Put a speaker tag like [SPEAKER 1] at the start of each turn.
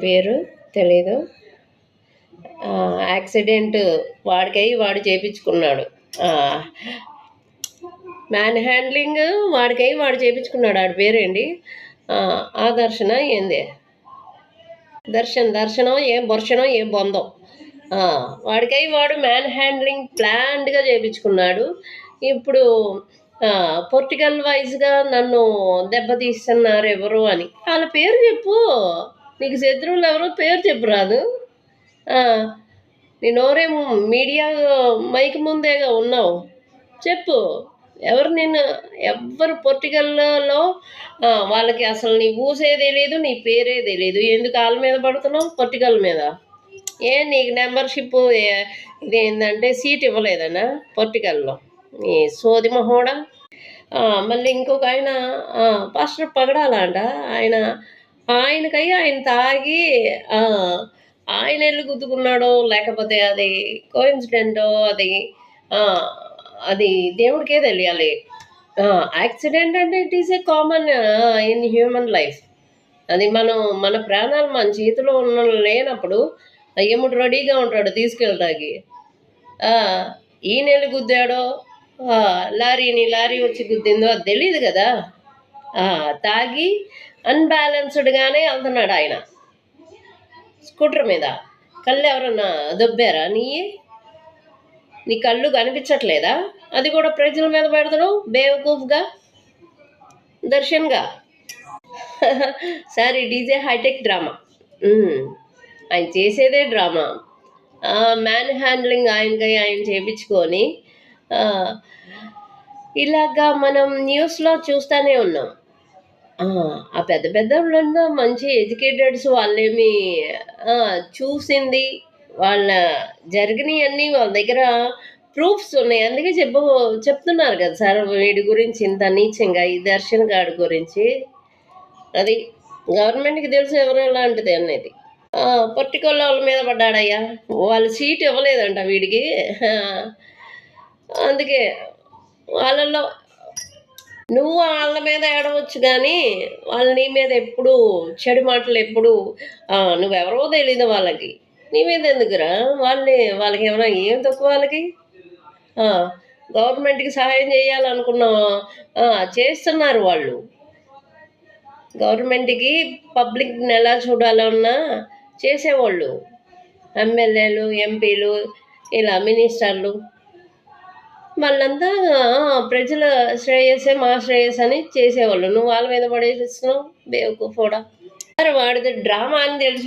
[SPEAKER 1] పేరు తెలీదు. యాక్సిడెంట్ వాడు చేయించుకున్నాడు. మ్యాన్ హ్యాండ్లింగ్ వాడు చేయించుకున్నాడు. ఆడి పేరేంటి? దర్శన ఏంది? దర్శనం ఏం బొర్షనం ఏం బొందం. వాడు మ్యాన్ హ్యాండ్లింగ్ ప్లాన్డ్గా చేయించుకున్నాడు. ఇప్పుడు పొలిటికల్ వైజ్గా నన్ను దెబ్బతీస్తున్నారు ఎవరు అని. వాళ్ళ పేరు చెప్పు. నీకు శత్రువులు ఎవరో పేరు చెప్పు రాదు. నీ నోరేమో మీడియా మైక్ ముందేగా ఉన్నావు. చెప్పు ఎవరు నిన్ను ఎవ్వరు పొలిటికల్లో వాళ్ళకి అసలు నీ ఊసే తెలియదు, నీ పేరే తెలియదు. ఎందుకు వాళ్ళ మీద పడుతున్నావు? పొలిటికల్ మీద. నీకు మెంబర్షిప్ ఇదేంటంటే సీట్ ఇవ్వలేదనా పొలిటికల్లో? నీ సోది మొహోడా. మళ్ళీ ఇంకొక ఆయన పాస్టర్ పగడాలంట. ఆయన తాగి ఆయన ఎల్లు గుద్దుకున్నాడో లేకపోతే అది కోఇన్సిడెంటో అది దేవుడికే తెలియాలి. యాక్సిడెంట్ అంటే it is a common in human life. అది మన ప్రాణాలు మన చేతిలో లేనప్పుడు యముడు రెడీగా ఉంటాడు తీసుకెళ్ళడానికి. ఈయన ఎల్లు గుద్దాడో లారీ వచ్చి గుద్దిందో అది తెలియదు కదా. తాగి అన్బ్యాలెన్స్డ్గానే వెళ్తున్నాడు ఆయన స్కూటర్ మీద. కళ్ళు ఎవరన్నా దొబ్బారా? నీ కళ్ళు కనిపించట్లేదా? అది కూడా ప్రజల మీద పెడతాడు బేవకూఫ్గా, దర్శన్గా. Sir it is a hi-tech drama. ఆయన చేసేదే డ్రామా. మ్యాన్ హ్యాండ్లింగ్ ఆయన చేయించుకొని ఇలాగా మనం న్యూస్లో చూస్తూనే ఉన్నాం. ఆ పెద్ద పెద్ద వాళ్ళంతా మంచి ఎడ్యుకేటెడ్స్. వాళ్ళేమి చూసింది వాళ్ళ జరిగినవన్నీ వాళ్ళ దగ్గర ప్రూఫ్స్ ఉన్నాయి. అందుకే చెప్తున్నారు కదా సార్ వీడి గురించి ఇంత నీచంగా, ఈ దర్శన్ గాడి గురించి. అది గవర్నమెంట్కి తెలుసు ఎవరు ఎలాంటిది అనేది. పొలిటికల్ వాళ్ళ మీద పడ్డాడయ్యా. వాళ్ళ సీట్ ఇవ్వలేదంట వీడికి. అందుకే వాళ్ళల్లో నువ్వు వాళ్ళ మీద ఏడవచ్చు కానీ వాళ్ళు నీ మీద ఎప్పుడు చెడు మాటలు ఎప్పుడు నువ్వెవరో తెలీదు వాళ్ళకి. నీ మీద ఎందుకురా? వాళ్ళకి ఏమైనా ఏం తక్కువ వాళ్ళకి? గవర్నమెంట్కి సహాయం చేయాలనుకున్నావా? చేస్తున్నారు వాళ్ళు. గవర్నమెంట్కి పబ్లిక్ని ఎలా చూడాలన్నా చేసేవాళ్ళు. ఎమ్మెల్యేలు, ఎంపీలు, ఇలా మినిస్టర్లు వాళ్ళంతా ప్రజల శ్రేయస్సే మా శ్రేయస్ అని చేసేవాళ్ళు. నువ్వు వాళ్ళ మీద పడేస్తున్నావు బేవకూఫ్ కూడా. వాడిది డ్రామా అని తెలిసి